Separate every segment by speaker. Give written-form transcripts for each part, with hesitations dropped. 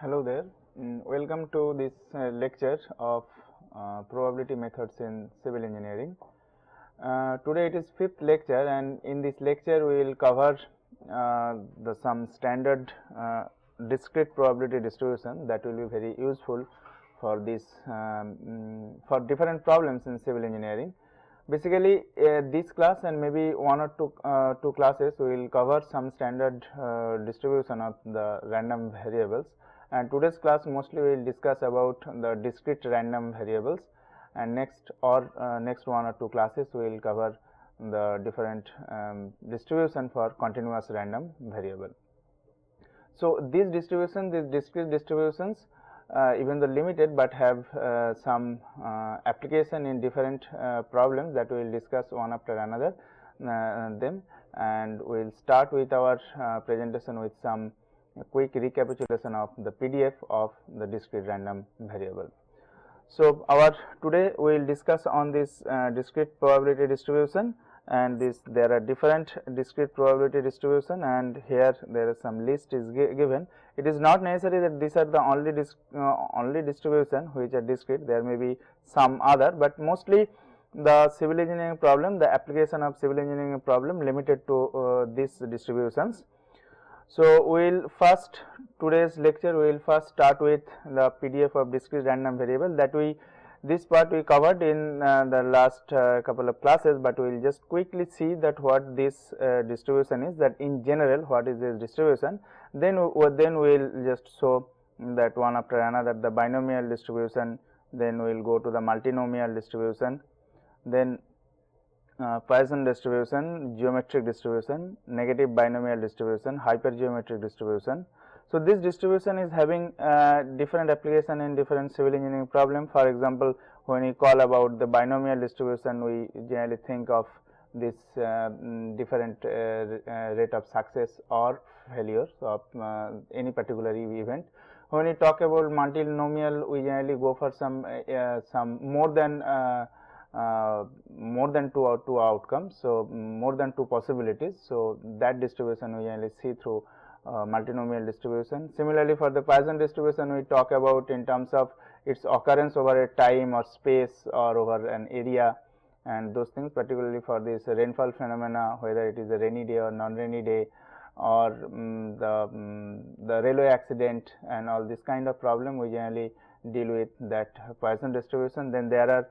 Speaker 1: Hello there. Welcome to this lecture of probability methods in civil engineering. Today it is fifth lecture, and in this lecture we will cover some standard discrete probability distribution that will be very useful for this for different problems in civil engineering. Basically, this class and maybe one or two classes we will cover some standard distribution of the random variables. And today's class mostly we will discuss about the discrete random variables, and next one or two classes we will cover the different distribution for continuous random variable. So these discrete distributions, even though limited, but have some application in different problems that we will discuss one after another them, and we will start with our presentation with some quick recapitulation of the PDF of the discrete random variable. So today we will discuss on this discrete probability distribution, and there are different discrete probability distribution, and here there is some list is given. It is not necessary that these are the only distribution which are discrete. There may be some other, but mostly the civil engineering problem, the application of civil engineering problem limited to these distributions. So we will today's lecture we will first start with the PDF of discrete random variable that this part we covered in the last couple of classes, but we will just quickly see that what this distribution is, that in general what is this distribution. Then we will just show that one after another, the binomial distribution, then we will go to the multinomial distribution, then Poisson distribution, geometric distribution, negative binomial distribution, hypergeometric distribution. So this distribution is having different application in different civil engineering problem. For example, when we call about the binomial distribution, we generally think of this different rate of success or failure of any particular event. When we talk about multinomial, we generally go for some more than two outcomes, so more than two possibilities. So that distribution we generally see through multinomial distribution. Similarly, for the Poisson distribution, we talk about in terms of its occurrence over a time or space or over an area, and those things, particularly for this rainfall phenomena, whether it is a rainy day or non-rainy day, or the railway accident and all this kind of problem, we generally deal with that Poisson distribution. Then there are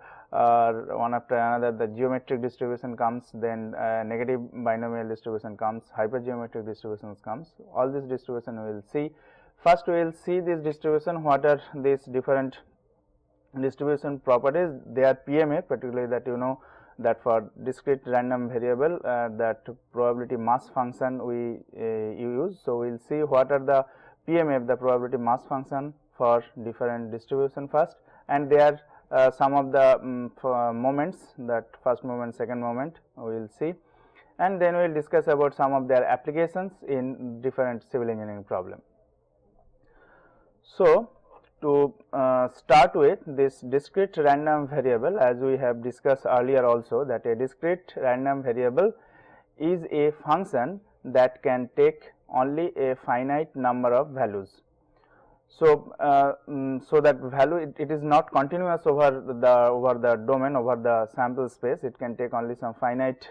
Speaker 1: one after another, the geometric distribution comes, then negative binomial distribution comes, hypergeometric distributions comes. All this distribution we will see. First we will see this distribution, what are these different distribution properties. They are PMF, particularly that you know that for discrete random variable that probability mass function we use. So we will see what are the PMF, the probability mass function for different distribution first, and there are some of the moments, that first moment, second moment we will see, and then we will discuss about some of their applications in different civil engineering problem. So to start with this discrete random variable, as we have discussed earlier also, that a discrete random variable is a function that can take only a finite number of values. So so that value, it is not continuous over the domain, over the sample space. It can take only some finite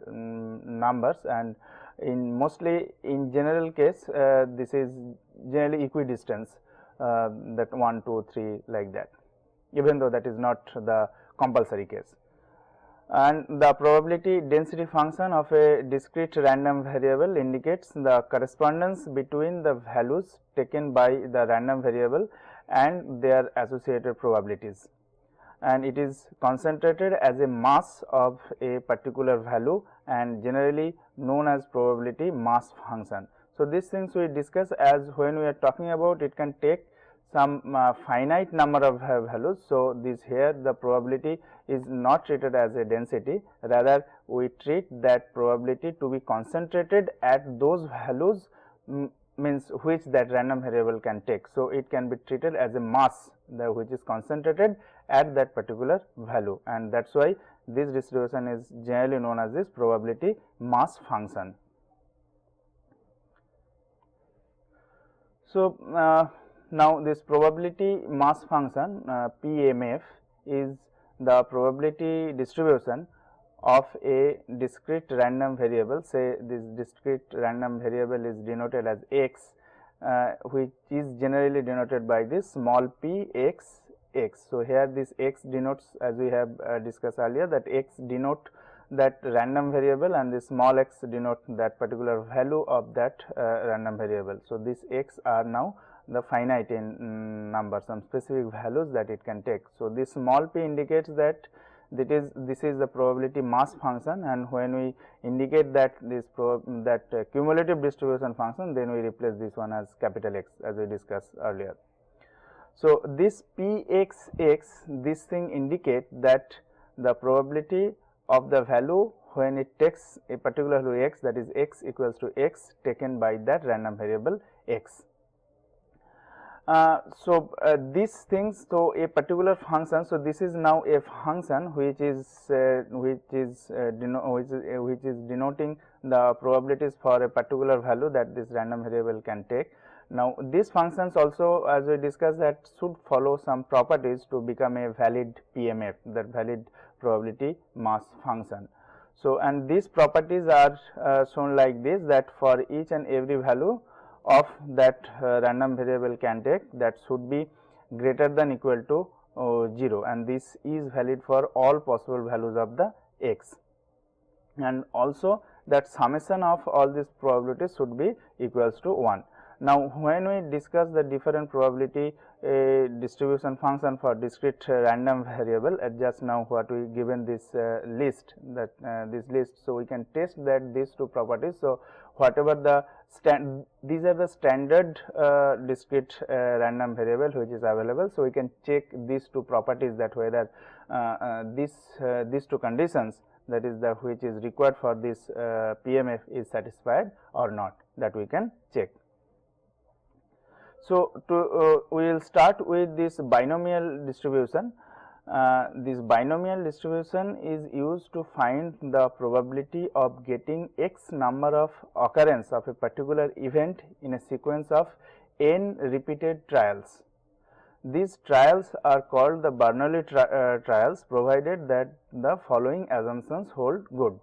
Speaker 1: numbers, and mostly in general case this is generally equidistance, that 1, 2, 3 like that, even though that is not the compulsory case. And the probability density function of a discrete random variable indicates the correspondence between the values taken by the random variable and their associated probabilities, and it is concentrated as a mass of a particular value and generally known as probability mass function. So these things we discuss, as when we are talking about it can take some finite number of values. So this here the probability is not treated as a density, rather we treat that probability to be concentrated at those values, means which that random variable can take. So it can be treated as a mass which is concentrated at that particular value, and that is why this distribution is generally known as this probability mass function. So now this probability mass function PMF is the probability distribution of a discrete random variable. Say this discrete random variable is denoted as x, which is generally denoted by this small p x x. So, here this x denotes, as we have discussed earlier, that x denote that random variable and the small x denote that particular value of that random variable. So, this x are now the finite in number, some specific values that it can take. So, this small p indicates that this is the probability mass function, and when we indicate that this cumulative distribution function, then we replace this one as capital X, as we discussed earlier. So, this p x x, this thing indicate that the probability of the value when it takes a particular value x, that is x equals to x taken by that random variable x. These things, so a particular function, so this is now a function which is denoting the probabilities for a particular value that this random variable can take. Now, these functions also, as we discussed, that should follow some properties to become a valid PMF, that valid probability mass function. So, and these properties are shown like this, that for each and every value of that random variable can take, that should be greater than equal to 0, and this is valid for all possible values of the x, and also that summation of all these probabilities should be equals to 1. Now, when we discuss the different probability distribution function for discrete random variable, just now what we given this list, that this list, so we can test that these two properties. So, whatever the these are the standard discrete random variable which is available. So, we can check these two properties, that whether these two conditions, that is the which is required for this PMF is satisfied or not, that we can check. So, we will start with this binomial distribution. This binomial distribution is used to find the probability of getting x number of occurrence of a particular event in a sequence of n repeated trials. These trials are called the Bernoulli trials, provided that the following assumptions hold good.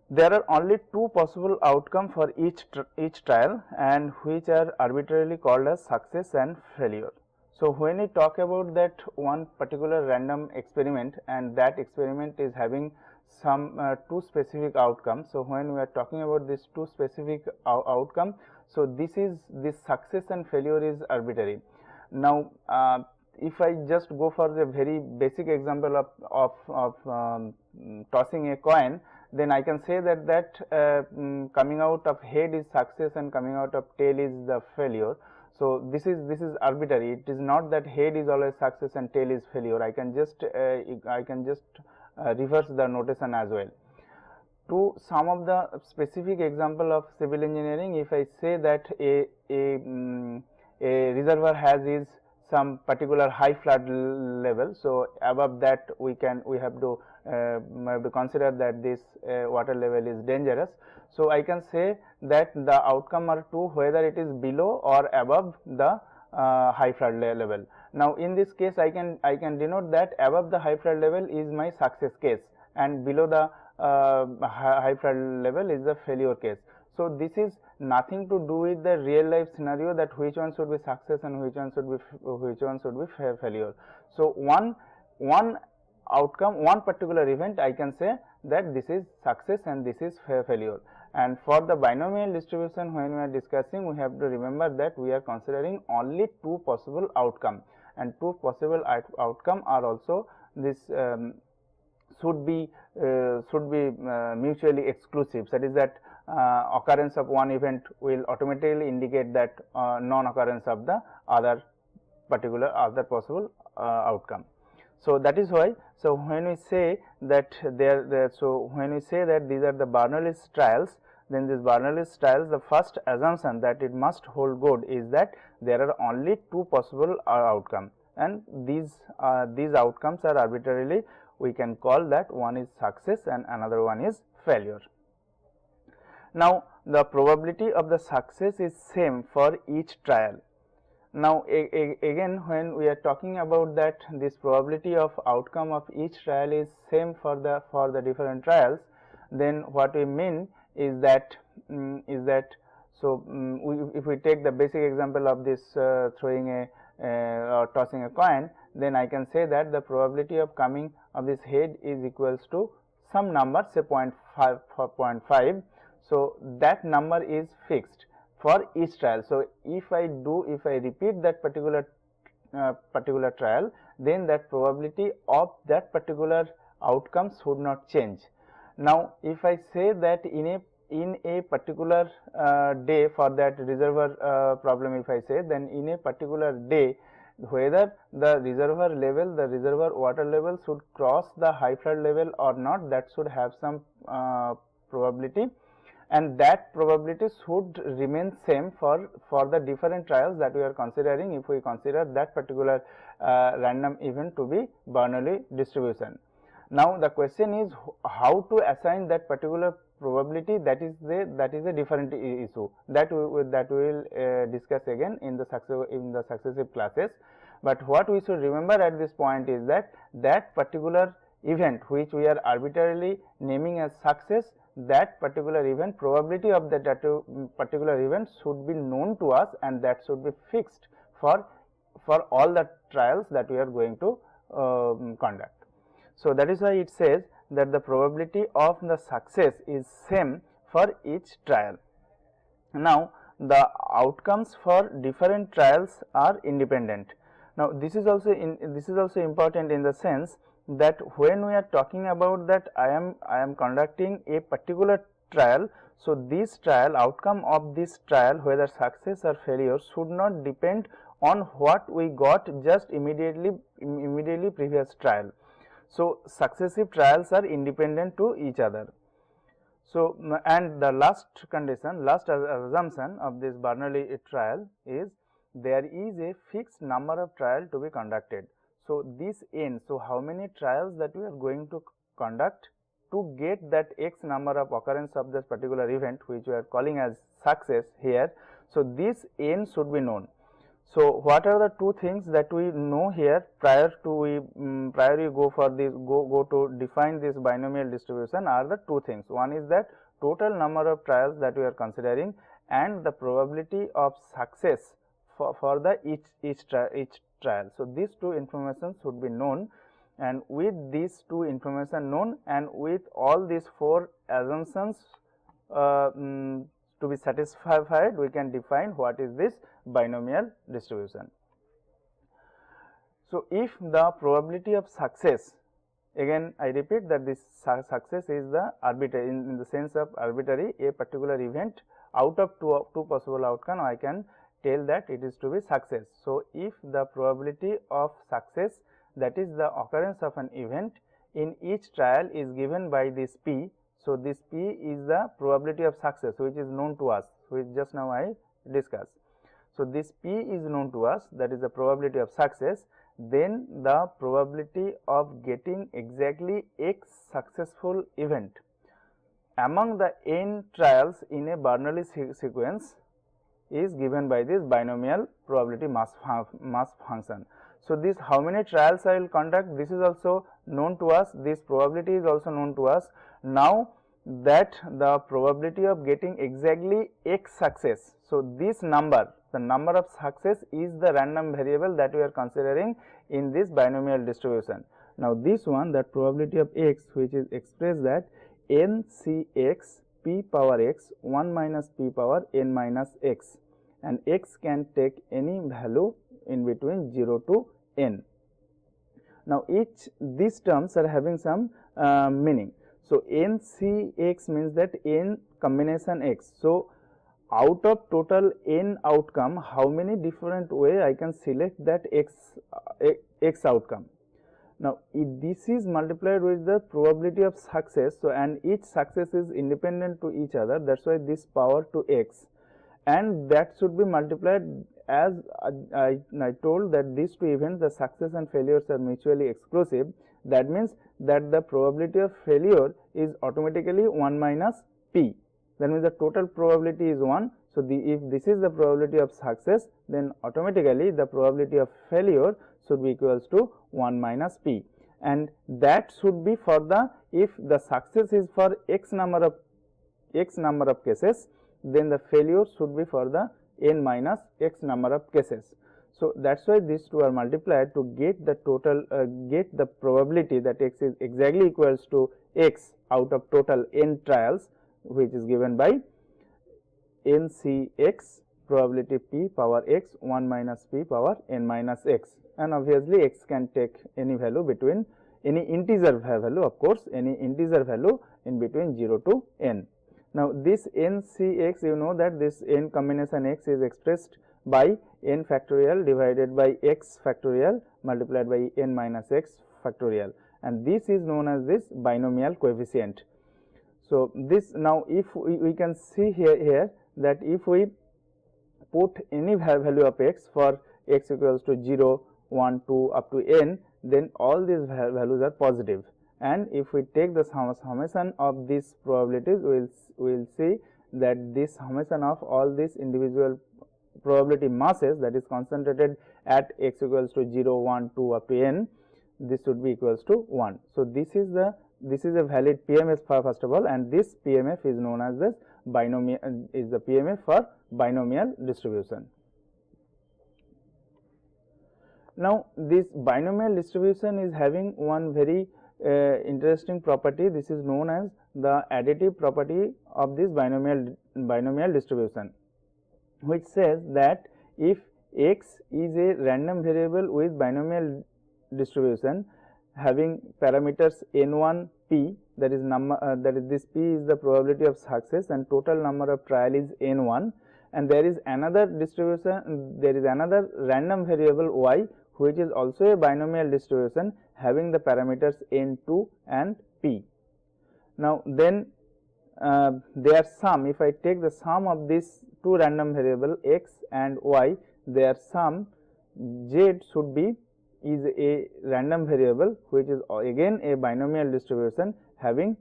Speaker 1: There are only two possible outcomes for each trial, and which are arbitrarily called as success and failure. So, when we talk about that one particular random experiment, and that experiment is having some two specific outcomes. So, when we are talking about this two specific outcome, so this success and failure is arbitrary. Now, if I just go for the very basic example of tossing a coin, then I can say that coming out of head is success and coming out of tail is the failure. So, this is arbitrary. It is not that head is always success and tail is failure. I can just reverse the notation as well. To some of the specific example of civil engineering, if I say that a reservoir has some particular high flood level, so above that we have to consider that this water level is dangerous. So, I can say that the outcome are two, whether it is below or above the high flood level. Now, in this case I can denote that above the high flood level is my success case, and below the high flood level is the failure case. So, this is nothing to do with the real life scenario, that which one should be success and which one should be failure. So, one outcome, one particular event, I can say that this is success and this is failure. And for the binomial distribution, when we are discussing, we have to remember that we are considering only two possible outcome, and two possible outcome are also this should be mutually exclusive. That is that occurrence of one event will automatically indicate that non-occurrence of the other possible outcome. So, that is why, so when we say that when we say that these are the Bernoulli trials, then this Bernoulli trials, the first assumption that it must hold good is that there are only two possible outcomes, and these outcomes are arbitrarily, we can call that one is success and another one is failure. Now, the probability of the success is same for each trial. Now again, when we are talking about that this probability of outcome of each trial is same for the different trials, then what we mean is that if we take the basic example of this throwing a or tossing a coin, then I can say that the probability of coming of this head is equals to some number, say 0.5 for 0.5. So that number is fixed for each trial. So if I repeat that particular trial, then that probability of that particular outcome should not change. Now if I say that in a particular day, for that reservoir problem, if I say, then in a particular day, whether the reservoir level, the reservoir water level should cross the high flood level or not, that should have some probability, and that probability should remain same for the different trials that we are considering, if we consider that particular random event to be Bernoulli distribution. Now the question is how to assign that particular probability. That is a different issue that we will discuss again in the successive classes. But what we should remember at this point is that particular event which we are arbitrarily naming as success, that particular event, probability of that particular event should be known to us, and that should be fixed for all the trials that we are going to conduct. So that is why it says that the probability of the success is same for each trial. Now the outcomes for different trials are independent. Now this is also important in the sense that when we are talking about that I am conducting a particular trial, so this trial, outcome of this trial, whether success or failure, should not depend on what we got just immediately previous trial. So successive trials are independent to each other. So and the last condition, last assumption of this Bernoulli trial is there is a fixed number of trials to be conducted. So this n, so how many trials that we are going to conduct to get that x number of occurrence of this particular event, which we are calling as success here. So this n should be known. So what are the two things that we know here prior to we go for this go to define this binomial distribution are the two things. One is that total number of trials that we are considering, and the probability of success for the each trial. So these two information should be known, and with these two information known and with all these four assumptions to be satisfied, we can define what is this binomial distribution. So if the probability of success, again I repeat that this success is the arbitrary in the sense of arbitrary, a particular event out of two possible outcome, I can tell that it is to be success. So if the probability of success, that is the occurrence of an event in each trial, is given by this p. So this p is the probability of success which is known to us, which just now I discussed. So this p is known to us, that is the probability of success. Then the probability of getting exactly x successful event among the n trials in a Bernoulli sequence is given by this binomial probability mass function. So this how many trials I will conduct, this is also known to us, this probability is also known to us. Now that the probability of getting exactly x success, so this number, the number of success, is the random variable that we are considering in this binomial distribution. Now this one, that probability of x, which is expressed that n c x p power x 1 minus p power n minus x, and x can take any value in between 0 to n. Now these terms are having some meaning. So n c x means that n combination x. So out of total n outcome, how many different way I can select that x outcome. Now this is multiplied with the probability of success. So and each success is independent to each other, that's why this power to x, and that should be multiplied, as I told that these two events, the success and failures, are mutually exclusive. That means that the probability of failure is automatically 1 minus p. That means the total probability is 1. So, if this is the probability of success, then automatically the probability of failure should be equals to 1 minus p, and that should be for the, if the success is for x number of cases, then the failure should be for the n minus x number of cases. So, that is why these two are multiplied to get the total, get the probability that x is exactly equals to x out of total n trials, which is given by NCX probability p power x 1 minus p power n minus x, and obviously x can take any value between any integer value, of course, any integer value in between 0 to n. Now, this NCX, you know that this n combination x is expressed by n factorial divided by x factorial multiplied by n minus x factorial, and this is known as this binomial coefficient. So, this now if we can see here that if we put any value of x for x equals to 0, 1, 2 up to n, then all these values are positive, and if we take the summation of these probabilities, we will see that this summation of all these individual probability masses, that is concentrated at x equals to 0, 1, 2 up to n, this should be equals to 1. So, this is a valid PMF first of all, and this PMF is known as this binomial, is the PMF for binomial distribution. Now, this binomial distribution is having one very interesting property. This is known as the additive property of this binomial distribution, which says that if x is a random variable with binomial distribution having parameters n1 p, that is this p is the probability of success and total number of trial is n1, and there is another distribution, there is another random variable y which is also a binomial distribution having the parameters n2 and p. Now, then their sum, if I take the sum of these two random variable x and y, their sum z should be is a random variable which is again a binomial distribution having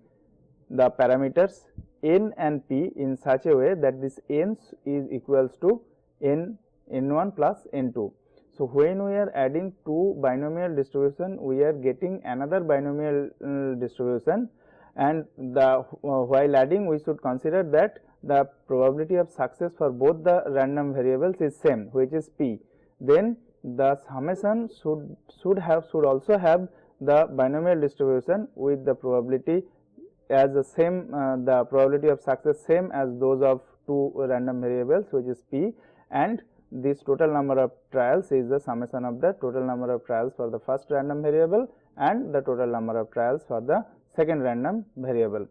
Speaker 1: the parameters n and p in such a way that this n is equals to n1 plus n2. So, when we are adding two binomial distribution, we are getting another binomial distribution, and while adding we should consider that the probability of success for both the random variables is same, which is p. Then the summation should also have the binomial distribution with the probability as the same, the probability of success same as those of two random variables, which is p, and this total number of trials is the summation of the total number of trials for the first random variable and the total number of trials for the second random variable.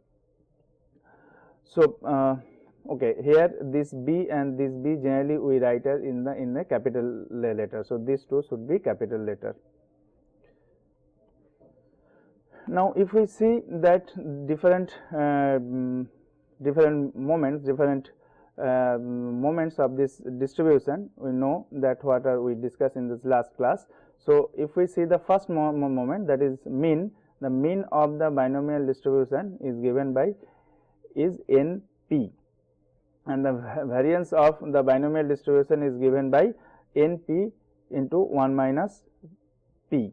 Speaker 1: So, okay, here this b and this b generally we write as in the capital letter. So, these two should be capital letter. Now, if we see that different moments of this distribution, we know that what are we discussed in this last class. So, if we see the first moment, that is mean, the mean of the binomial distribution is given by is n p, and the variance of the binomial distribution is given by n p into 1 minus p,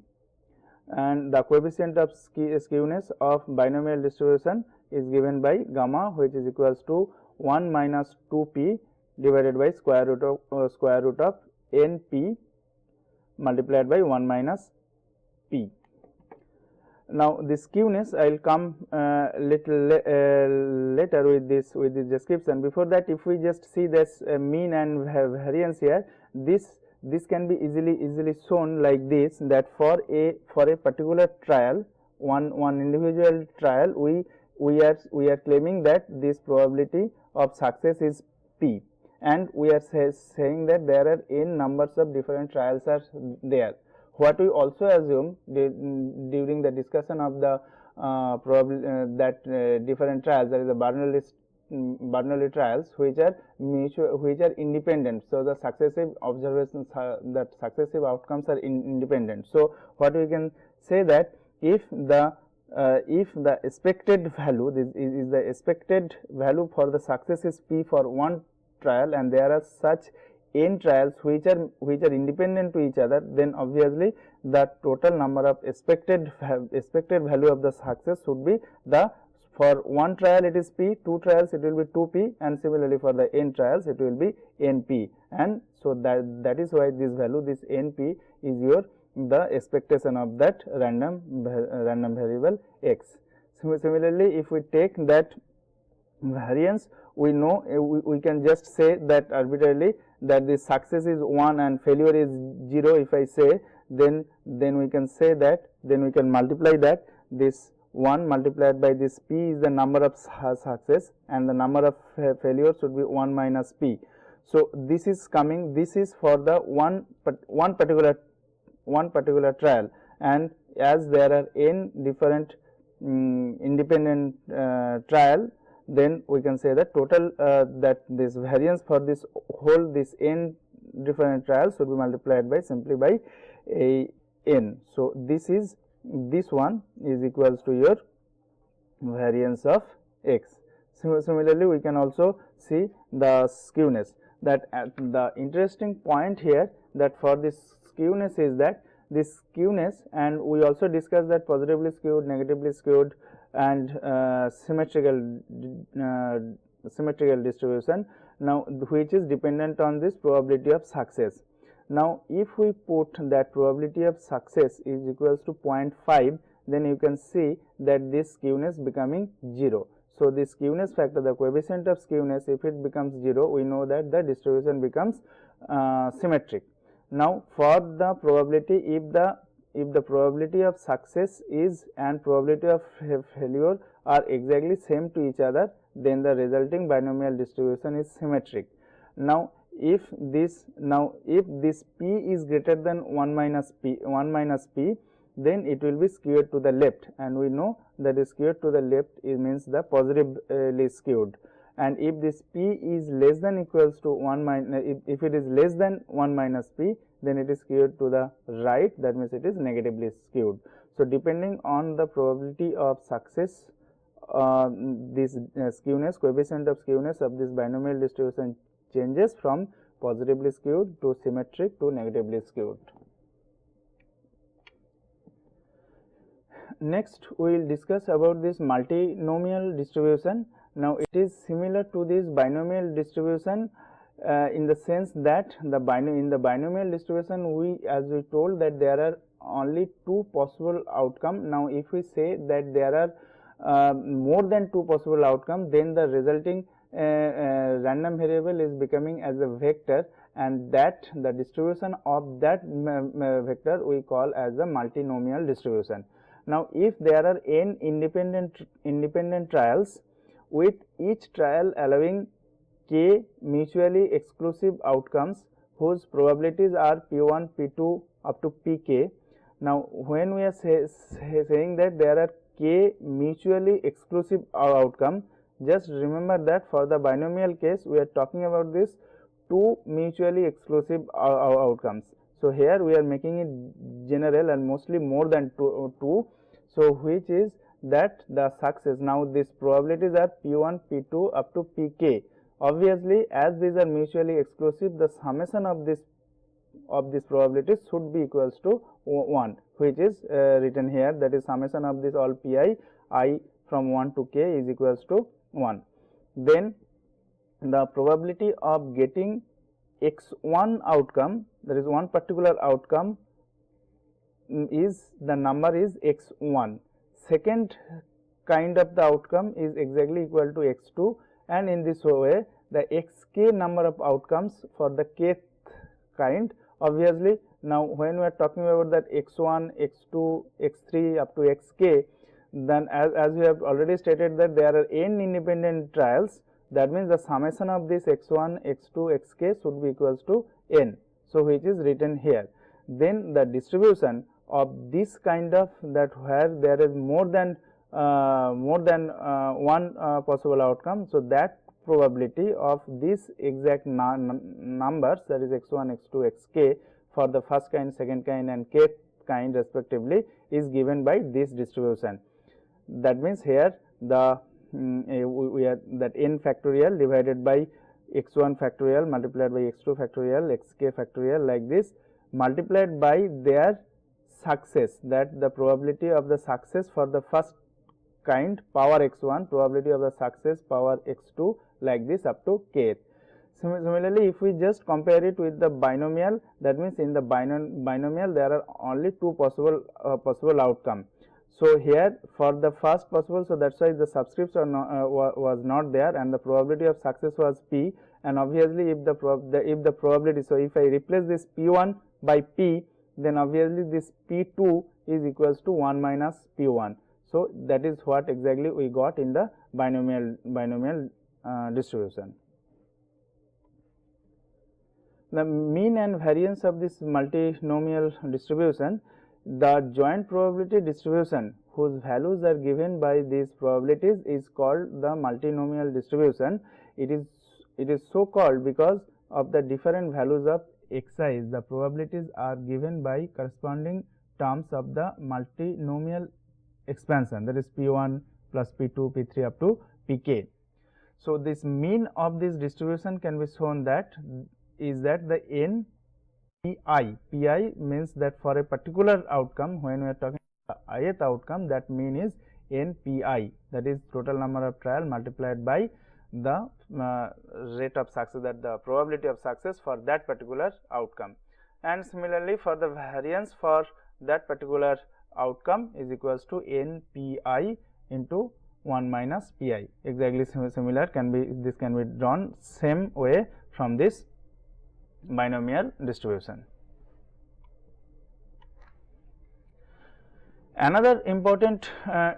Speaker 1: and the coefficient of skewness of binomial distribution is given by gamma, which is equals to 1 minus 2 p divided by square root of n p multiplied by 1 minus p. Now, this skewness I will come little later with this description. Before that, if we just see this mean and variance here, this can be easily shown like this, that for a particular trial, one individual trial, we are claiming that this probability of success is p, and we are saying that there are n numbers of different trials are there. What we also assume during the discussion of the different trials, there is a Bernoulli trials which are independent. So, the successive observations that successive outcomes are independent. So, what we can say that if the expected value, this is the expected value for the success is p for one trial and there are such n trials which are independent to each other, then obviously the total number of expected value of the success should be the, for one trial it is p, two trials it will be 2p, and similarly for the n trials it will be np, and so that is why this value, this np, is your the expectation of that random variable x. Similarly, if we take that variance, we know we can just say that arbitrarily that the success is 1 and failure is 0. If I say, then we can say that, then we can multiply that, this 1 multiplied by this p is the number of success and the number of failure should be 1 minus p. So this is coming, this is for the one particular trial, and as there are n different independent trial, then we can say that total that this variance for this whole, this n different trials should be multiplied by simply by n. So this is, this one is equals to your variance of x. Similarly, we can also see the skewness, that at the interesting point here, that for this skewness is that this skewness, and we also discussed that positively skewed, negatively skewed, and symmetrical distribution, now which is dependent on this probability of success. Now if we put that probability of success is equals to 0.5, then you can see that this skewness becoming 0. So the skewness factor, the coefficient of skewness, if it becomes 0, we know that the distribution becomes symmetric. Now for the probability, if the probability of success is and probability of failure are exactly same to each other, then the resulting binomial distribution is symmetric. Now if this p is greater than 1 minus p, then it will be skewed to the left, and we know that is skewed to the left, it means the positively skewed. And if this p is less than equals to 1 minus, if it is less than 1 minus p, then it is skewed to the right, that means it is negatively skewed. So depending on the probability of success, this skewness, coefficient of skewness of this binomial distribution changes from positively skewed to symmetric to negatively skewed. Next we will discuss about this multinomial distribution. Now it is similar to this binomial distribution in the sense that in the binomial distribution, as we told that there are only two possible outcome. Now if we say that there are more than two possible outcome, then the resulting random variable is becoming as a vector, and that the distribution of that vector we call as a multinomial distribution. Now if there are n independent trials, with each trial allowing k mutually exclusive outcomes whose probabilities are p1, p2 up to pk. Now when we are saying that there are k mutually exclusive outcome, just remember that for the binomial case we are talking about this two mutually exclusive outcomes. So here we are making it general and mostly more than two. So which is that the success, now these probabilities are p1, p2 up to pk. Obviously as these are mutually exclusive, the summation of this probabilities should be equals to 1, which is written here, that is summation of this all pi I from 1 to k is equals to 1. Then the probability of getting x1 outcome, that is one particular outcome, is the number is x1. Second kind of the outcome is exactly equal to x2, and in this way the xk number of outcomes for the kth kind. Obviously now when we are talking about that x1, x2, x3 up to xk, then as we have already stated that there are n independent trials, that means the summation of this x1, x2, xk should be equals to n. So which is written here. Then the distribution of this kind of, that where there is more than one possible outcome, so that probability of these exact numbers, that is x1, x2, xk for the first kind, second kind and kth kind respectively, is given by this distribution. That means here the we are that n factorial divided by x1 factorial multiplied by x2 factorial, xk factorial, like this, multiplied by their success, that the probability of the success for the first kind power x1, probability of the success power x2, like this up to kth. Similarly, if we just compare it with the binomial, that means in the binomial there are only two possible outcome. So here for the first possible, so that's why the subscripts are was not there, and the probability of success was p, and obviously if the probability, so if I replace this p1 by p, then obviously this p2 is equals to 1 minus p1. So that is what exactly we got in the binomial distribution. The mean and variance of this multinomial distribution, the joint probability distribution whose values are given by these probabilities is called the multinomial distribution. It is so called because of the different values of xi's. The probabilities are given by corresponding terms of the multinomial expansion, that is p1 plus p2, p3 up to pk. So this mean of this distribution can be shown that is that the n pi means that for a particular outcome, when we are talking about the ith outcome, that mean is n pi, that is total number of trial multiplied by the rate of success, that the probability of success for that particular outcome. And similarly for the variance for that particular outcome is equals to n pi into 1 minus pi. Exactly similar can be, this can be drawn same way from this binomial distribution. Another important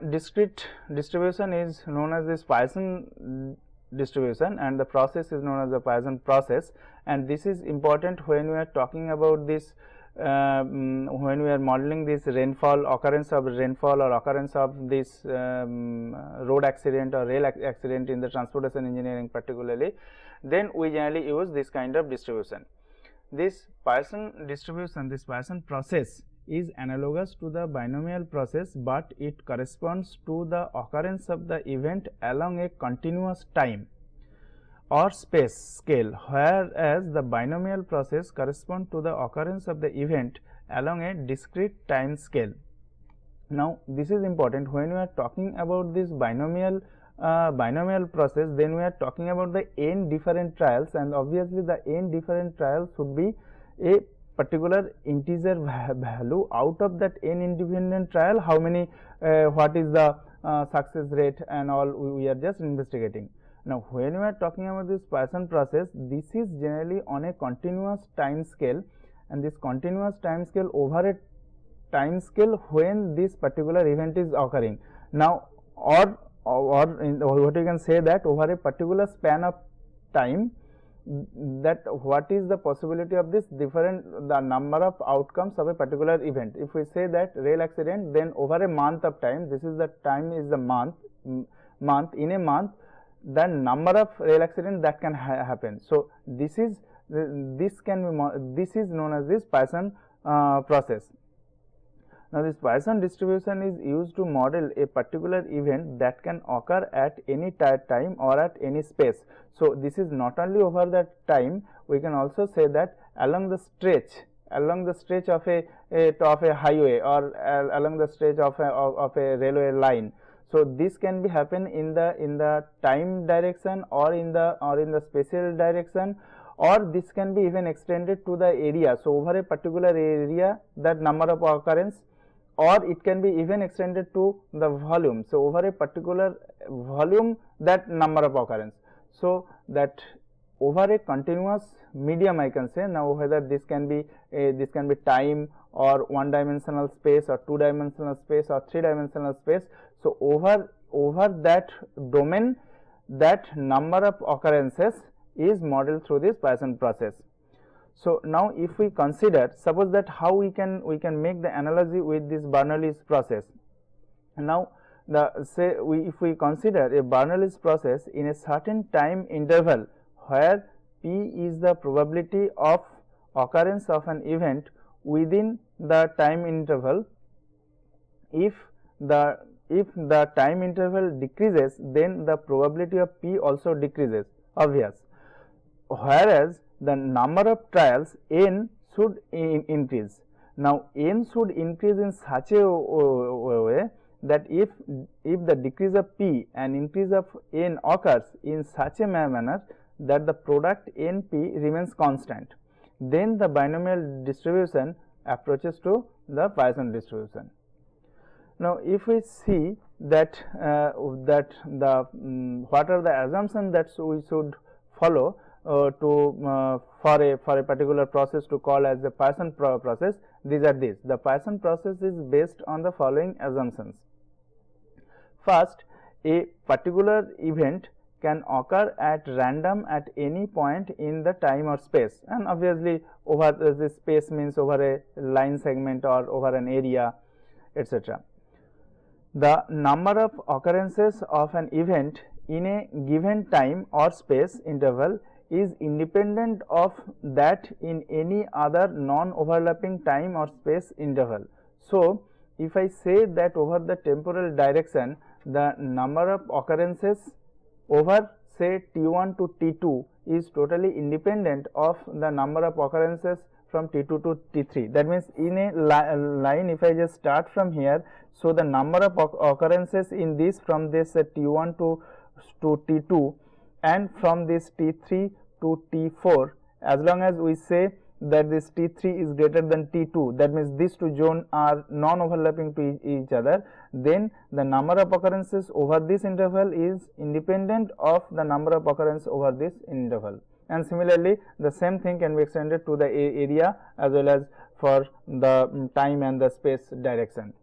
Speaker 1: discrete distribution is known as this Poisson distribution, and the process is known as the Poisson process, and this is important when we are talking about this when we are modeling this rainfall, occurrence of rainfall or occurrence of this road accident or rail accident in the transportation engineering particularly, then we generally use this kind of distribution. This Poisson distribution, this Poisson process is analogous to the binomial process, but it corresponds to the occurrence of the event along a continuous time or space scale, whereas the binomial process corresponds to the occurrence of the event along a discrete time scale. Now this is important when we are talking about this binomial process, then we are talking about the n different trials, and obviously the n different trials should be a particular integer value. Out of that n independent trial, how many what is the success rate and all, we are just investigating. Now when we are talking about this Poisson process, this is generally on a continuous time scale, and this continuous time scale over a time scale when this particular event is occurring. Now or in what you can say that over a particular span of time, that what is the possibility of this different, the number of outcomes of a particular event. If we say that rail accident, then over a month of time, this is the time is the month in a month, the number of rail accident that can happen. So this is this is known as this Poisson process. Now this Poisson distribution is used to model a particular event that can occur at any time or at any space. So this is not only over that time, we can also say that along the stretch of a highway or along the stretch of a railway line. So this can be happen in the time direction or in the spatial direction, or this can be even extended to the area. So over a particular area, that number of occurrence, or it can be even extended to the volume. So over a particular volume, that number of occurrence. So that over a continuous medium, I can say. Now whether this can be time or one dimensional space or two dimensional space or three dimensional space. So over that domain, that number of occurrences is modeled through this Poisson process. So now if we consider, suppose that how we can make the analogy with this Bernoulli's process. Now if we consider a Bernoulli's process in a certain time interval where p is the probability of occurrence of an event within the time interval, if the time interval decreases, then the probability of p also decreases, obvious. whereas the number of trials n should increase. Now, n should increase in such a way that if the decrease of p and increase of n occurs in such a manner that the product n p remains constant, then the binomial distribution approaches to the Poisson distribution. Now, if we see that what are the assumptions that we should follow for a particular process to call as the Poisson process, these are these. The Poisson process is based on the following assumptions. First, a particular event can occur at random at any point in the time or space, and obviously over this space means over a line segment or over an area, etc. The number of occurrences of an event in a given time or space interval is independent of that in any other non-overlapping time or space interval. So, if I say that over the temporal direction, the number of occurrences over say T1 to T2 is totally independent of the number of occurrences from T2 to T3. That means, in a line, if I just start from here, so the number of occurrences in this from this T1 to T2 and from this T3 to T4, as long as we say that this T3 is greater than T2, that means these two zones are non-overlapping to each other, then the number of occurrences over this interval is independent of the number of occurrences over this interval. And similarly, the same thing can be extended to the area as well as for the time and the space direction.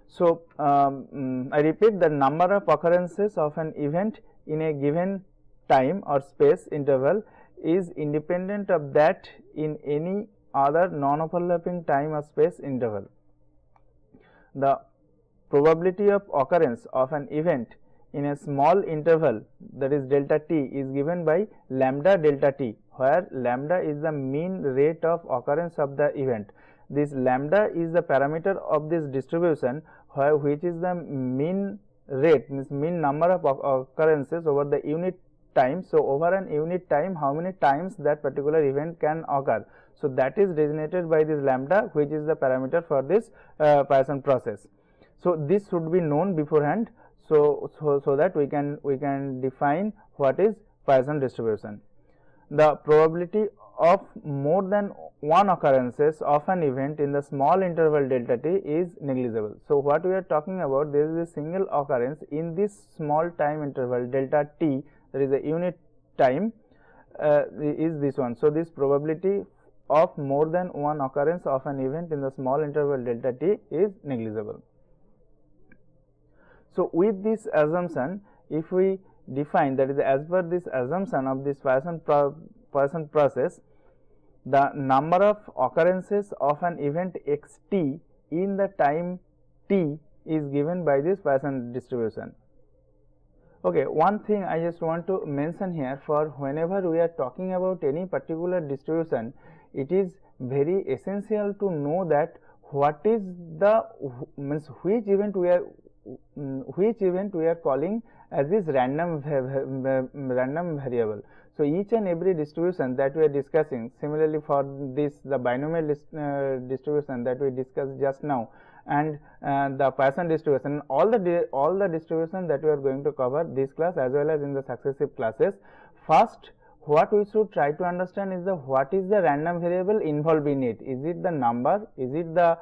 Speaker 1: So, I repeat, the number of occurrences of an event in a given time or space interval is independent of that in any other non-overlapping time or space interval. The probability of occurrence of an event in a small interval, that is delta t, is given by lambda delta t, where lambda is the mean rate of occurrence of the event. This lambda is the parameter of this distribution, which is the mean rate, means mean number of occurrences over the unit time. So, over an unit time, how many times that particular event can occur. So, that is designated by this lambda, which is the parameter for this Poisson process. So, this should be known beforehand. So that we can define what is Poisson distribution. The probability of more than one occurrences of an event in the small interval delta t is negligible. So, what we are talking about, there is a single occurrence in this small time interval delta t, that is a unit time, is this one. So, this probability of more than one occurrence of an event in the small interval delta t is negligible. So, with this assumption, if we define, that is as per this assumption of this Poisson process, the number of occurrences of an event x t in the time t is given by this Poisson distribution. Okay, one thing I just want to mention here, for whenever we are talking about any particular distribution, it is very essential to know that what is the means which event we are calling as this random variable. So, each and every distribution that we are discussing, similarly for this the binomial distribution that we discussed just now, and the Poisson distribution, all the distribution that we are going to cover this class as well as in the successive classes. First, what we should try to understand is the what is the random variable involved in it. Is it the number? Is it the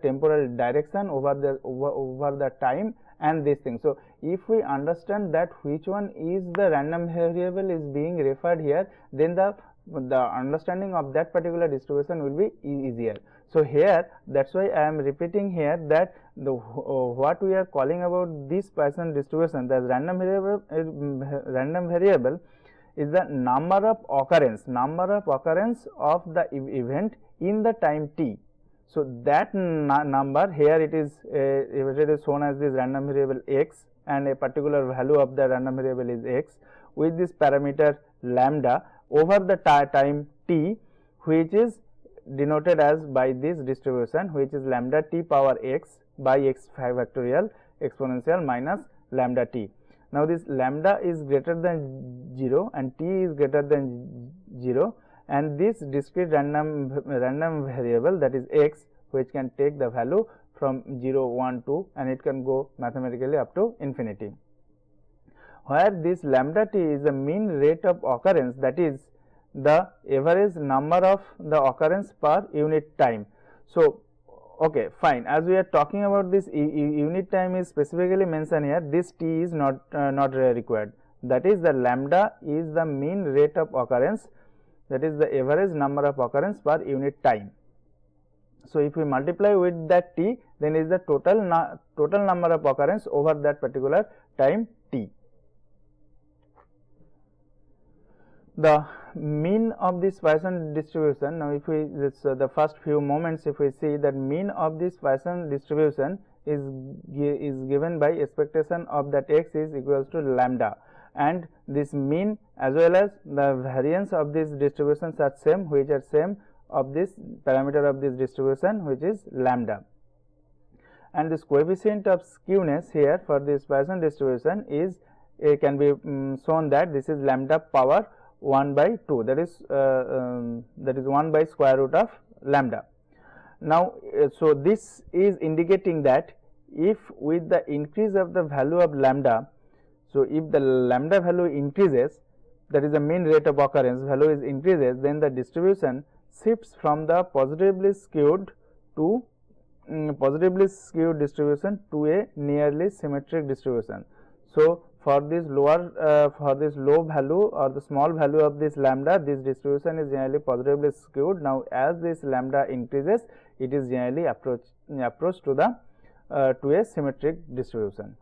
Speaker 1: temporal direction over the time and this thing. So, if we understand that which one is the random variable is being referred here, then the understanding of that particular distribution will be easier. So, here that is why I am repeating here that the what we are calling about this Poisson distribution, the random variable is the number of occurrence of the event in the time t. So, that number here it is shown as this random variable x, and a particular value of the random variable is x with this parameter lambda over the time t, which is denoted as by this distribution, which is lambda t power x by x factorial exponential minus lambda t. Now this lambda is greater than 0 and t is greater than 0, and this discrete random variable, that is x, which can take the value from 0, 1, 2, and it can go mathematically up to infinity, where this lambda t is the mean rate of occurrence, that is the average number of the occurrence per unit time. So, okay, fine, as we are talking about this unit time is specifically mentioned here, this t is not required, that is the lambda is the mean rate of occurrence, that is the average number of occurrence per unit time. So, if we multiply with that t, then is the total number of occurrence over that particular time t. The mean of this Poisson distribution, now if we the first few moments, if we see that mean of this Poisson distribution is given by expectation of that x is equals to lambda, and this mean as well as the variance of these distributions are same, which are same of this parameter of this distribution, which is lambda. And this coefficient of skewness here for this Poisson distribution is can be shown that this is lambda power 1 by 2, that is 1 by square root of lambda. Now, so this is indicating that if with the increase of the value of lambda, so if the lambda value increases, that is the mean rate of occurrence value is increases, then the distribution shifts from the positively skewed to distribution to a nearly symmetric distribution. So, for this low value or the small value of this lambda, this distribution is generally positively skewed. Now, as this lambda increases, it is generally approach to the to a symmetric distribution.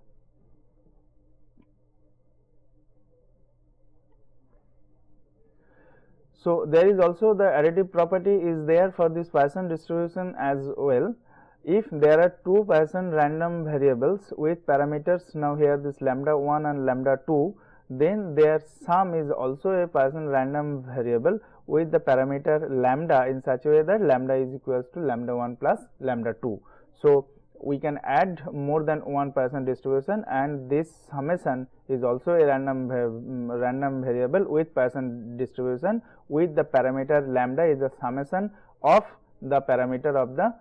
Speaker 1: So, there is also the additive property is there for this Poisson distribution as well. If there are two Poisson random variables with parameters, now here this lambda 1 and lambda 2, then their sum is also a Poisson random variable with the parameter lambda in such a way that lambda is equals to lambda 1 plus lambda 2. So, we can add more than one Poisson distribution, and this summation is also a random variable with Poisson distribution with the parameter lambda is the summation of the parameter of the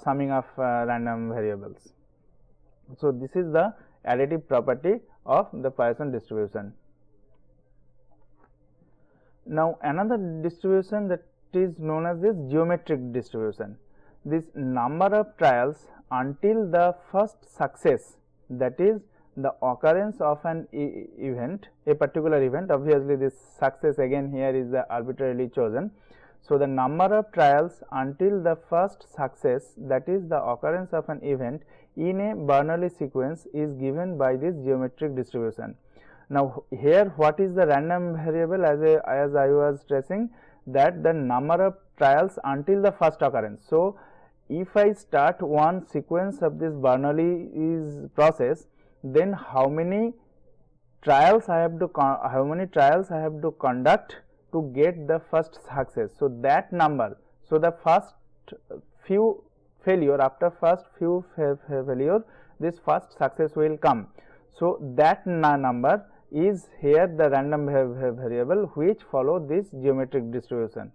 Speaker 1: summing of random variables. So, this is the additive property of the Poisson distribution. Now, another distribution that is known as this geometric distribution. This number of trials until the first success, that is the occurrence of an event, a particular event, obviously this success again here is the arbitrarily chosen. So, the number of trials until the first success, that is the occurrence of an event in a Bernoulli sequence, is given by this geometric distribution. Now, here what is the random variable, as I was stressing that the number of trials until the first occurrence. So, if I start one sequence of this Bernoulli process, then how many trials I have to conduct to get the first success. So, that number, so the first few failure, after first few failure, this first success will come. So, that number is here the random variable which follow this geometric distribution.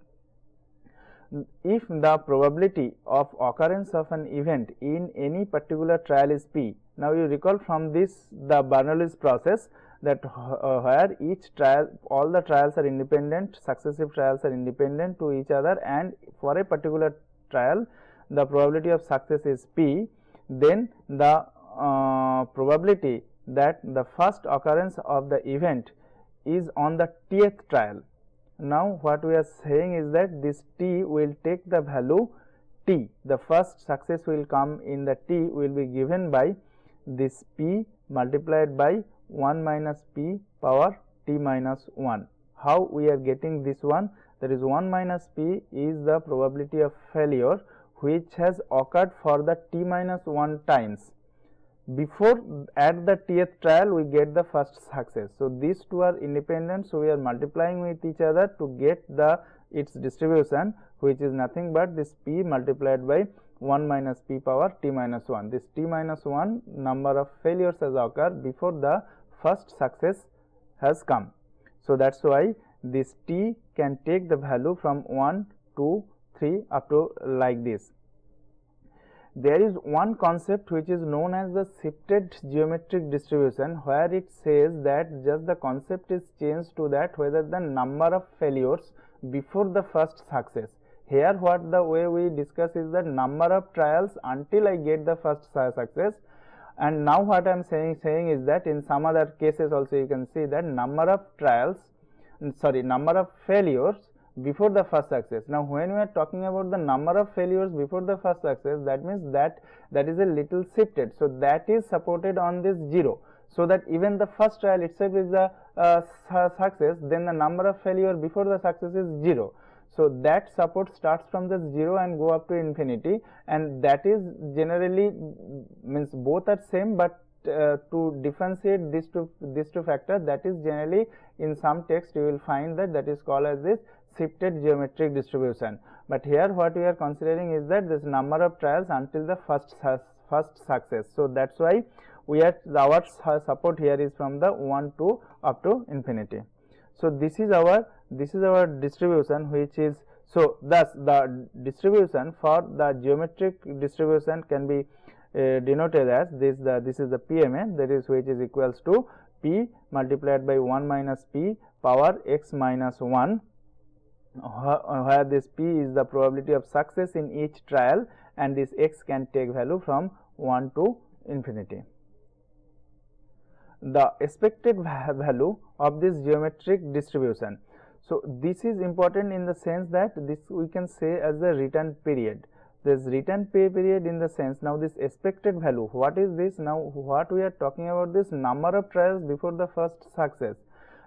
Speaker 1: If the probability of occurrence of an event in any particular trial is p, now you recall from this the Bernoulli's process that where each trial, all the trials are independent, successive trials are independent to each other, and for a particular trial the probability of success is p, then the probability that the first occurrence of the event is on the tth trial. Now, what we are saying is that this t will take the value t, the first success will come in the t will be given by this p multiplied by 1 minus p power t minus 1. How we are getting this one? That is 1 minus p is the probability of failure which has occurred for the t minus 1 times. Before at the tth trial we get the first success. So, these two are independent. So, we are multiplying with each other to get the its distribution, which is nothing but this p multiplied by 1 minus p power t minus 1. This t minus 1 number of failures has occurred before the first success has come. So, that is why this t can take the value from 1, 2, 3 up to like this. There is one concept which is known as the shifted geometric distribution, where it says that just the concept is changed to that whether the number of failures before the first success. Here what the way we discuss is the number of trials until I get the first success, and now what I am saying is that in some other cases also you can see that number of trials, number of failures before the first success. Now, when we are talking about the number of failures before the first success, that means that is a little shifted. So, that is supported on this 0. So, that even the first trial itself is the success, then the number of failure before the success is 0. So, that support starts from the 0 and go up to infinity, and that is generally means both are same, but to differentiate these two factors, that is generally in some text you will find that is called as this shifted geometric distribution. But here what we are considering is that this number of trials until the first success. So, that is why we are our support here is from the 1 to up to infinity. So, this is our distribution, which is, so thus the distribution for the geometric distribution can be denoted as this is the PMA, that is which is equals to p multiplied by 1 minus p power x minus 1, where this p is the probability of success in each trial, and this x can take value from 1 to infinity. The expected value of this geometric distribution. So, this is important in the sense that this we can say as the return period. This return period in the sense, now this expected value, what is this? Now, what we are talking about, this number of trials before the first success.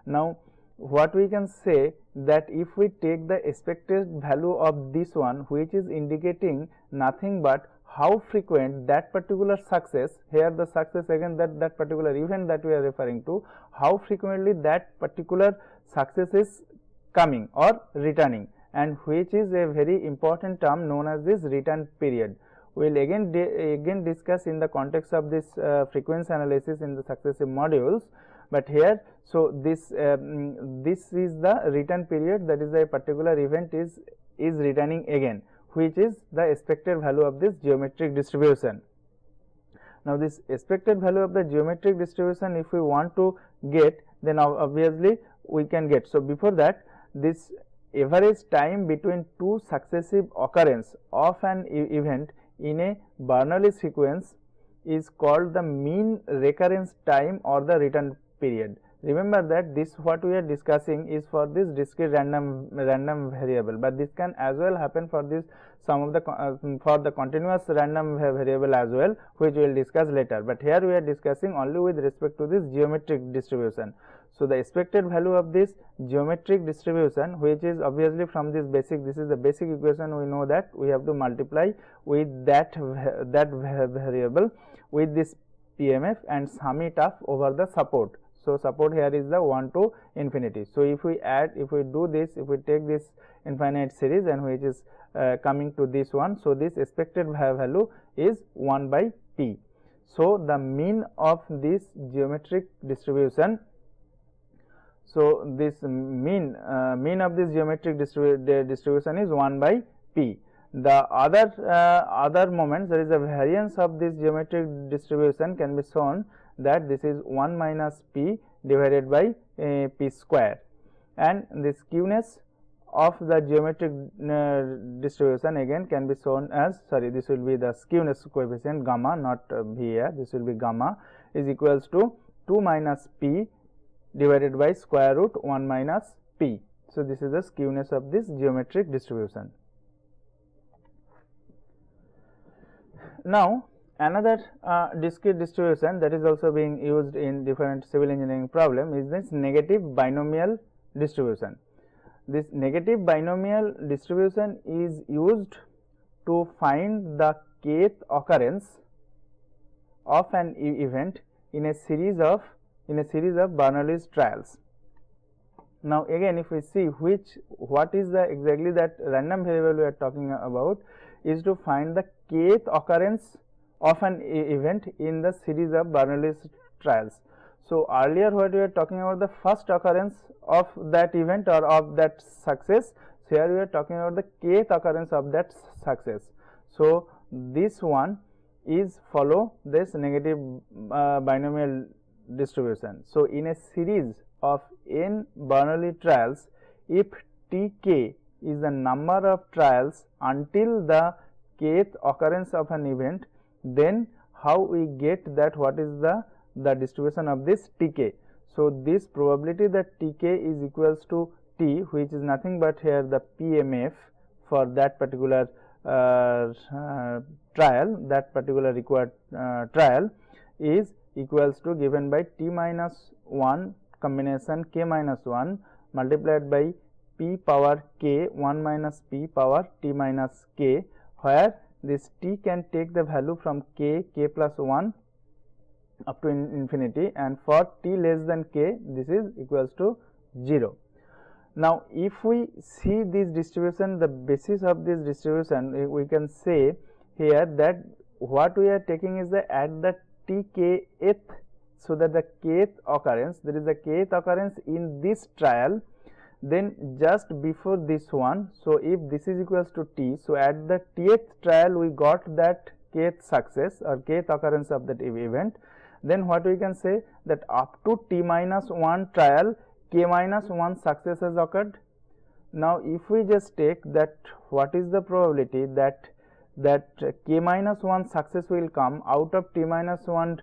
Speaker 1: Now, what we can say that if we take the expected value of this one, which is indicating nothing but how frequent that particular success, here the success again that particular event that we are referring to, how frequently that particular success is coming or returning, and which is a very important term known as this return period. We will again discuss in the context of this frequency analysis in the successive modules, but here, so this is the return period, that is a particular event is returning again, which is the expected value of this geometric distribution. Now, this expected value of the geometric distribution, if we want to get, then obviously we can get. So, before that, this average time between two successive occurrence of an event in a Bernoulli sequence is called the mean recurrence time or the return period. Remember that this what we are discussing is for this discrete random variable, but this can as well happen for this some of the for the continuous random variable as well, which we will discuss later. But here we are discussing only with respect to this geometric distribution. So, the expected value of this geometric distribution, which is obviously from this basic, this is the basic equation, we know that we have to multiply with that variable with this PMF and sum it up over the support. So, support here is the 1 to infinity. So, if we add, if we do this, if we take this infinite series and which is coming to this one, so this expected value is 1 by p. So, the mean of this geometric distribution, so this mean of this geometric distribution is 1 by p. The other moments, there is a variance of this geometric distribution can be shown that this is 1 minus p divided by p square, and the skewness of the geometric distribution again can be shown as, this will be the skewness coefficient gamma, not v here, this will be gamma is equals to 2 minus p divided by square root 1 minus p. So, this is the skewness of this geometric distribution. Now, another discrete distribution that is also being used in different civil engineering problem is this negative binomial distribution. This negative binomial distribution is used to find the kth occurrence of an event in a series of Bernoulli's trials. Now, again if we see what is the exactly that random variable we are talking about is to find the kth occurrence of an event in the series of Bernoulli's trials. So, earlier what we were talking about the first occurrence of that event or of that success. So, here we are talking about the kth occurrence of that success. So, this one is follow this negative binomial distribution. So, in a series of n Bernoulli trials, if Tk is the number of trials until the kth occurrence of an event, then how we get that what is the distribution of this Tk. So, this probability that Tk is equals to T, which is nothing but here the PMF for that particular trial, that particular required trial is equals to given by T minus 1 combination K minus 1 multiplied by P power K 1 minus P power T minus K, where this T can take the value from K plus 1 up to infinity, and for T less than K this is equals to 0. Now, if we see this distribution, the basis of this distribution, we can say here that what we are taking is the at the Tkth, so that the kth occurrence, there is a kth occurrence in this trial, then just before this one. So, if this is equals to T, so at the Tth trial we got that kth success or kth occurrence of that event, then what we can say that up to T minus 1 trial K minus 1 success has occurred. Now, if we just take that what is the probability that K minus 1 success will come out of T minus 1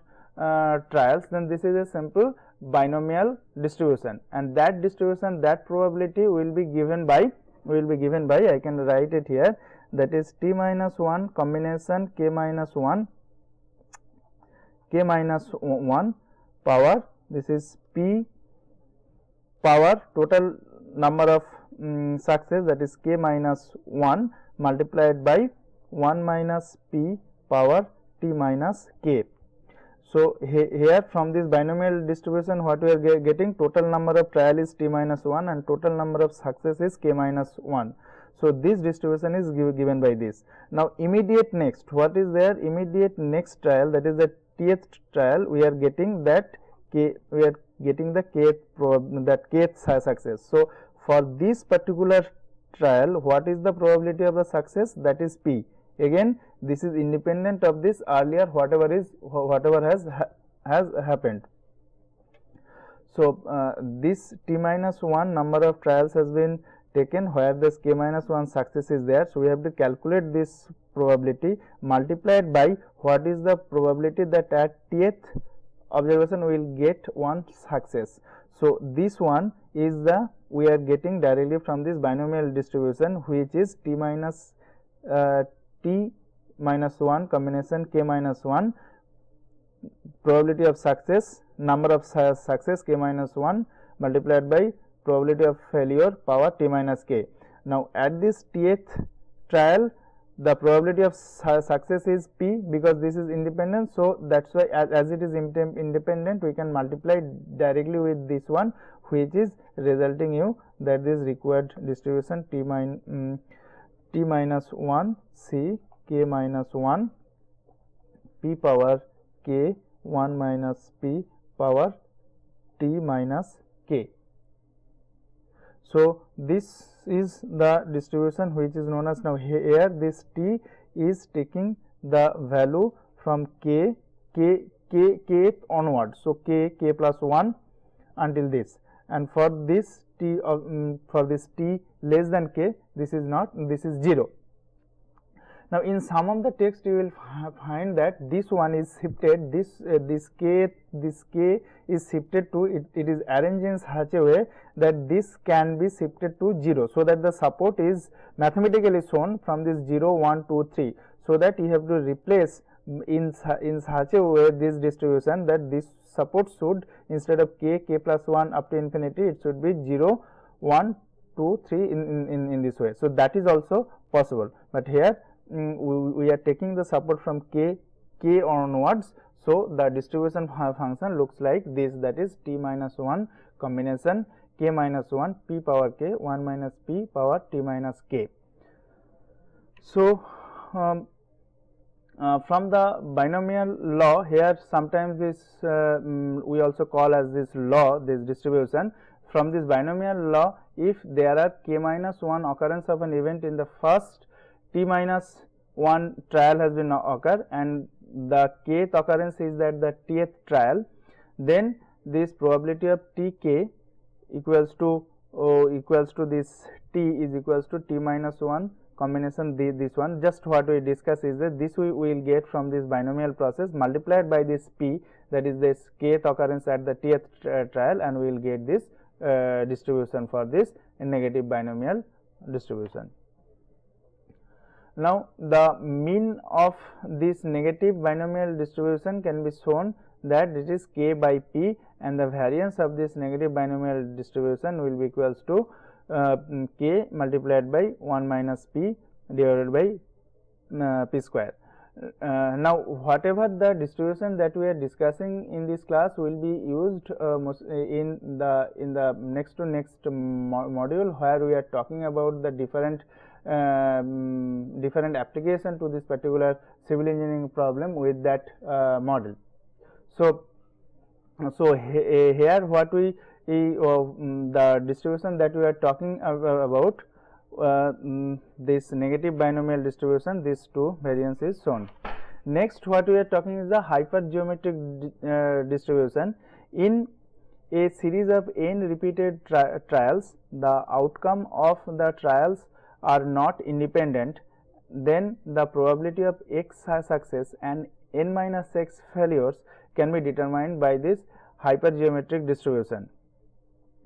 Speaker 1: trials, then this is a simple binomial distribution, and that distribution, that probability will be given by I can write it here, that is T minus 1 combination K minus 1 power, this is P power total number of success, that is K minus 1 multiplied by 1 minus P power T minus K. So, here from this binomial distribution what we are getting, total number of trial is T minus 1 and total number of success is K minus 1. So, this distribution is given by this. Now, immediate next, what is there? Immediate next trial, that is the Tth trial, we are getting that K, we are getting the kth success. So, for this particular trial, what is the probability of the success? That is P. Again, this is independent of this earlier whatever has happened. So, this T minus 1 number of trials has been taken where this K minus 1 success is there. So, we have to calculate this probability multiplied by what is the probability that at Tth observation we will get one success. So, this one is the we are getting directly from this binomial distribution, which is T minus 1 combination K minus 1 probability of success, number of success K minus 1 multiplied by probability of failure power T minus K. Now, at this Tth trial the probability of success is P, because this is independent. So, that is why as it is independent we can multiply directly with this one, which is resulting you that this required distribution T minus 1 C K minus 1 P power K 1 minus P power T minus K. So, this is the distribution which is known as, now here this T is taking the value from K onwards. So, K plus 1 until this, and for this T for this T less than K, this is not, this is 0. Now, in some of the text you will find that this one is shifted, this K is shifted to, it is arranged in such a way that this can be shifted to 0. So, that the support is mathematically shown from this 0, 1, 2, 3. So, that you have to replace in such a way this distribution that this support should, instead of K plus 1 up to infinity, it should be 0, 1, 2, 3 in this way. So, that is also possible, but here we are taking the support from K onwards. So, the distribution function looks like this, that is T minus 1 combination K minus 1 P power K 1 minus P power T minus K. So, from the binomial law, here sometimes this we also call as this law, this distribution. From this binomial law, if there are k minus 1 occurrence of an event in the first t minus 1 trial has been occur, and the kth occurrence is that the tth trial, then this probability of tk equals to this t is equals to t minus 1 combination this one. Just what we discuss is that this we will get from this binomial process multiplied by this p, that is this kth occurrence at the tth trial, and we will get this distribution for this negative binomial distribution. Now, the mean of this negative binomial distribution can be shown that it is k by p, and the variance of this negative binomial distribution will be equals to k multiplied by 1 minus p divided by p square. Now, whatever the distribution that we are discussing in this class will be used in the next to next module, where we are talking about the different application to this particular civil engineering problem with that model. So, here what we the distribution that we are talking about, this negative binomial distribution, these two variance is shown. Next, what we are talking is the hypergeometric distribution. In a series of n repeated trials, the outcome of the trials are not independent, then the probability of x success and n minus x failures can be determined by this hypergeometric distribution.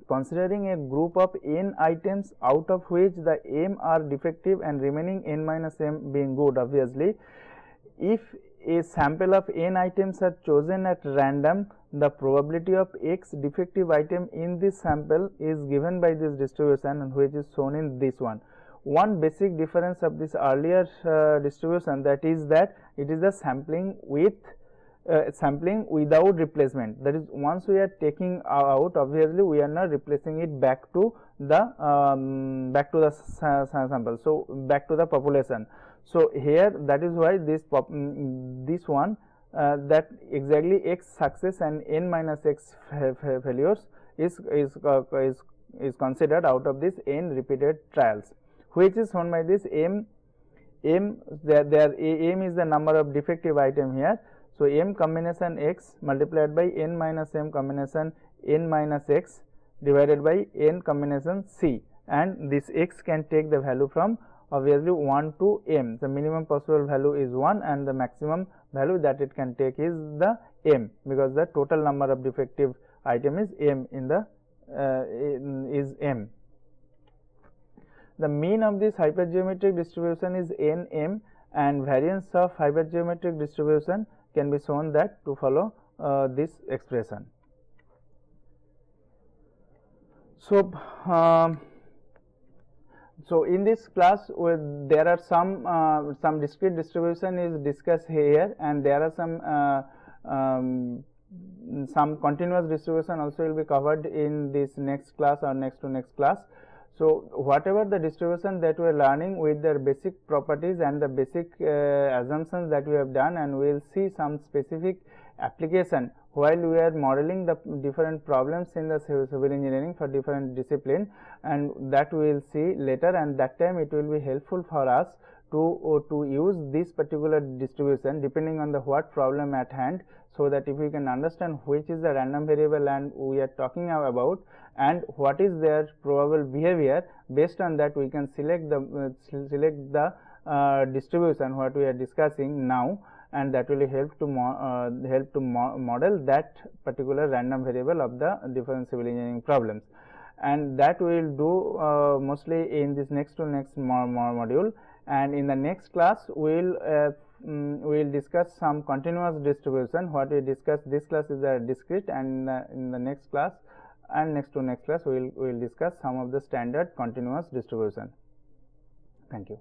Speaker 1: Considering a group of n items, out of which the m are defective and remaining n minus m being good, obviously, if a sample of n items are chosen at random, the probability of x defective item in this sample is given by this distribution, which is shown in this one. One basic difference of this earlier distribution, that is that it is the sampling with sampling without replacement. That is, once we are taking out, obviously we are not replacing it back to the sample, so back to the population. So here, that is why this this one that exactly x success and n minus x failures is considered out of this n repeated trials, which is shown by this m there m is the number of defective item here. So, m combination x multiplied by n minus m combination n minus x divided by n combination c, and this x can take the value from obviously 1 to m. The minimum possible value is 1, and the maximum value that it can take is the m, because the total number of defective item is m in the is m. The mean of this hypergeometric distribution is n m, and variance of hypergeometric distribution can be shown that to follow this expression. So, so in this class there are some discrete distribution is discussed here, and there are some continuous distribution also will be covered in this next class or next to next class. So, whatever the distribution that we are learning with their basic properties and the basic assumptions that we have done, and we will see some specific application while we are modeling the different problems in the civil engineering for different discipline, and that we will see later, and that time it will be helpful for us to use this particular distribution depending on the what problem at hand, so that if we can understand which is the random variable and we are talking about, and what is their probable behavior, based on that we can select the distribution what we are discussing now, and that will help to model that particular random variable of the different civil engineering problems, and that we will do mostly in this next to next module. And in the next class we will discuss some continuous distribution. What we discussed this class is a discrete, and in the next class and next to next class we will discuss some of the standard continuous distribution. Thank you.